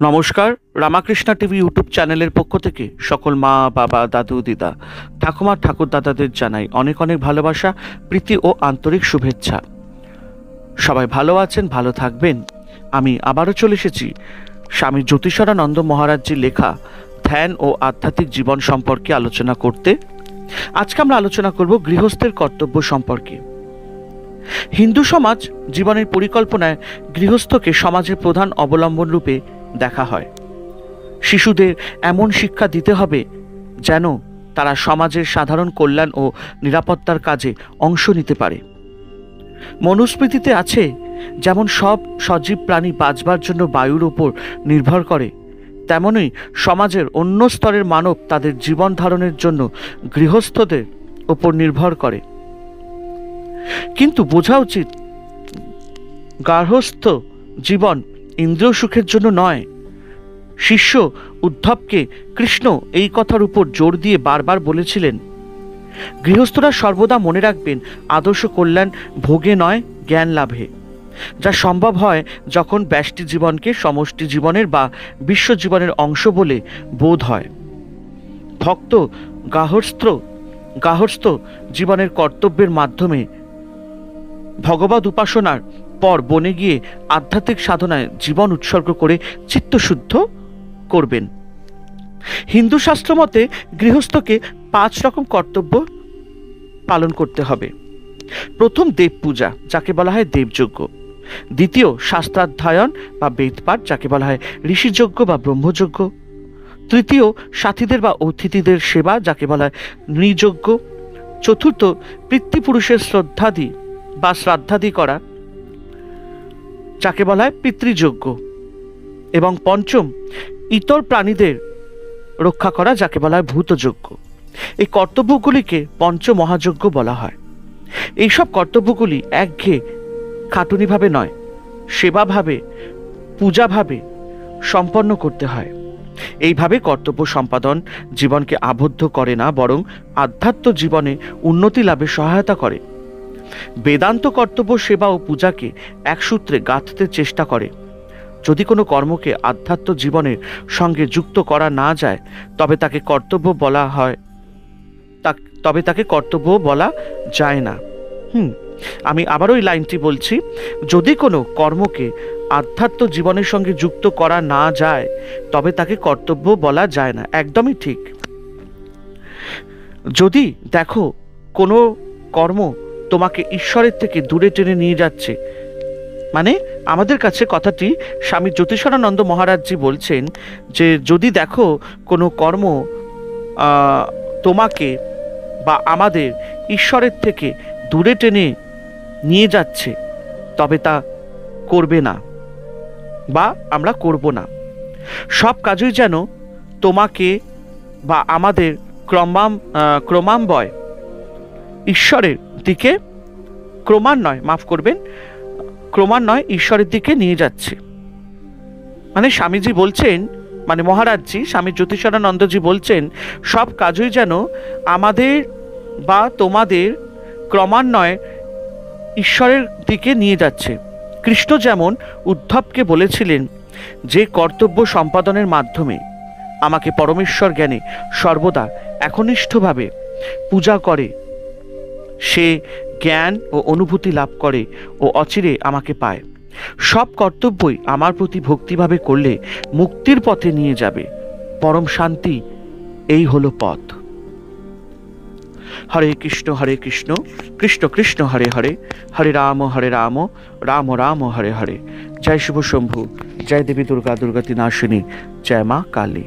নমস্কার। Ramakrishna TV YouTube চ্যানেলের পক্ষ থেকে সকল মা, বাবা, দাদু, দিদা, ঠাকুমা, ঠাকুর দাদাদের জানাই অনেক অনেক ভালোবাসা, প্রীতি ও আন্তরিক শুভেচ্ছা। সবাই ভালো আছেন, ভালো থাকবেন। আমি আবারও চলে এসেছি স্বামী জ্যোতিষানন্দ মহারাজজির লেখা ধ্যান ও আধ্যাত্মিক জীবন সম্পর্কে আলোচনা করতে। আজকে আমরা আলোচনা করব গৃহস্থের কর্তব্য সম্পর্কে। হিন্দু সমাজ জীবনের পরিকল্পনায় গৃহস্থকে সমাজের প্রধান অবলম্বন রূপে দেখা হয়। শিশুদের এমন শিক্ষা দিতে হবে যেন তারা সমাজের সাধারণ কল্যাণ ও নিরাপত্তার কাজে অংশ নিতে পারে। মনুস্মৃতিতে আছে, যেমন সব সজীব প্রাণী বাঁচবার জন্য বায়ুর উপর নির্ভর করে, তেমনই সমাজের অন্য স্তরের মানব তাদের জীবন ধারণের জন্য গৃহস্থদের উপর নির্ভর করে। কিন্তু বোঝা উচিত, গার্হস্থ্য জীবন ইন্দ্রিয় সুখের জন্য নয়। শিষ্য উদ্ধবকে কৃষ্ণ এই কথার উপর জোর দিয়ে বারবার বলেছিলেন, গৃহস্থরা সর্বদা মনে রাখবেন আদর্শ কল্যাণ ভোগে নয়, জ্ঞান লাভে, যা সম্ভব হয় যখন ব্যষ্টি জীবনকে সমষ্টি জীবনের বা বিশ্ব জীবনের অংশ বলে বোধ হয়। ভক্ত গার্হস্থ জীবনের কর্তব্যের মাধ্যমে ভগবদ উপাসনার পর বনে গিয়ে আধ্যাত্মিক সাধনায় জীবন উৎসর্গ করে চিত্তশুদ্ধ করবেন। হিন্দু শাস্ত্র মতে গৃহস্থকে 5 রকম কর্তব্য পালন করতে হবে। প্রথম দেব পূজা, যাকে বলা হয় দেবযজ্ঞ। দ্বিতীয় শাস্ত্রাধ্যয়ন বা বেদপাঠ, যাকে বলা হয় ঋষিযজ্ঞ বা ব্রহ্মযজ্ঞ। তৃতীয় সাথীদের বা অতিথিদের সেবা, যাকে বলা হয় নৃযজ্ঞ। চতুর্থ পিতৃপুরুষের শ্রাদ্ধাদি করা, যাকে বলা হয় পিতৃযজ্ঞ। এবং পঞ্চম ইতর প্রাণীদের রক্ষা করা, যাকে বলা হয় ভূতযজ্ঞ। এই কর্তব্যগুলিকে পঞ্চ মহাযজ্ঞ বলা হয়। এইসব কর্তব্যগুলি একঘেয়ে খাটুনিভাবে নয়, সেবাভাবে, পূজাভাবে সম্পন্ন করতে হয়। এইভাবে কর্তব্য সম্পাদন জীবনকে আবদ্ধ করে না, বরং আধ্যাত্ম জীবনে উন্নতি লাভে সহায়তা করে। বেদান্ত কর্তব্য সেবা ও পূজাকে এক সূত্রে গাঁথতে চেষ্টা করে। যদি কোনো কর্মকে আধ্যাত্ম জীবনের সঙ্গে যুক্ত করা না যায়, তবে তাকে কর্তব্য বলা যায় না। আমি আবারও এই লাইনটি বলছি, যদি কোনো কর্মকে আধ্যাত্ম জীবনের সঙ্গে যুক্ত করা না যায়, তবে তাকে কর্তব্য বলা যায় না। একদমই ঠিক। যদি দেখো কোনো কর্ম তোমাকে ঈশ্বরের থেকে দূরে টেনে নিয়ে যাচ্ছে, মানে আমাদের কাছে কথাটি স্বামী জ্যোতিষানন্দ মহারাজজি বলছেন যে, যদি দেখো কোনো কর্ম তোমাকে বা আমাদের ঈশ্বরের থেকে দূরে টেনে নিয়ে যাচ্ছে, তবে তা করবে না বা আমরা করব না। সব কাজই যেন তোমাকে বা আমাদের ক্রমান্বয়ে ঈশ্বরের দিকে ক্রমান্বয়ে ঈশ্বরের দিকে নিয়ে যাচ্ছে। মানে স্বামীজি বলছেন, মানে মহারাজজি স্বামী জ্যোতিষানন্দজি বলছেন, সব কাজই যেন আমাদের বা তোমাদের ক্রমান্বয়ে ঈশ্বরের দিকে নিয়ে যাচ্ছে। কৃষ্ণ যেমন উদ্ধবকে বলেছিলেন, যে কর্তব্য সম্পাদনের মাধ্যমে আমাকে পরমেশ্বর জ্ঞানে সর্বদা একনিষ্ঠভাবে পূজা করে, সে জ্ঞান ও অনুভূতি লাভ করে ও অচিরে আমাকে পায়। সব কর্তব্যই আমার প্রতি ভক্তিভাবে করলে মুক্তির পথে নিয়ে যাবে, পরম শান্তি। এই হলো পথ। হরে কৃষ্ণ কৃষ্ণ কৃষ্ণ হরে হরে, হরে রাম রাম রাম হরে হরে। জয় শিব শম্ভু, জয় দেবী দুর্গা দুর্গাতি নাশিনী, জয় মা কালী।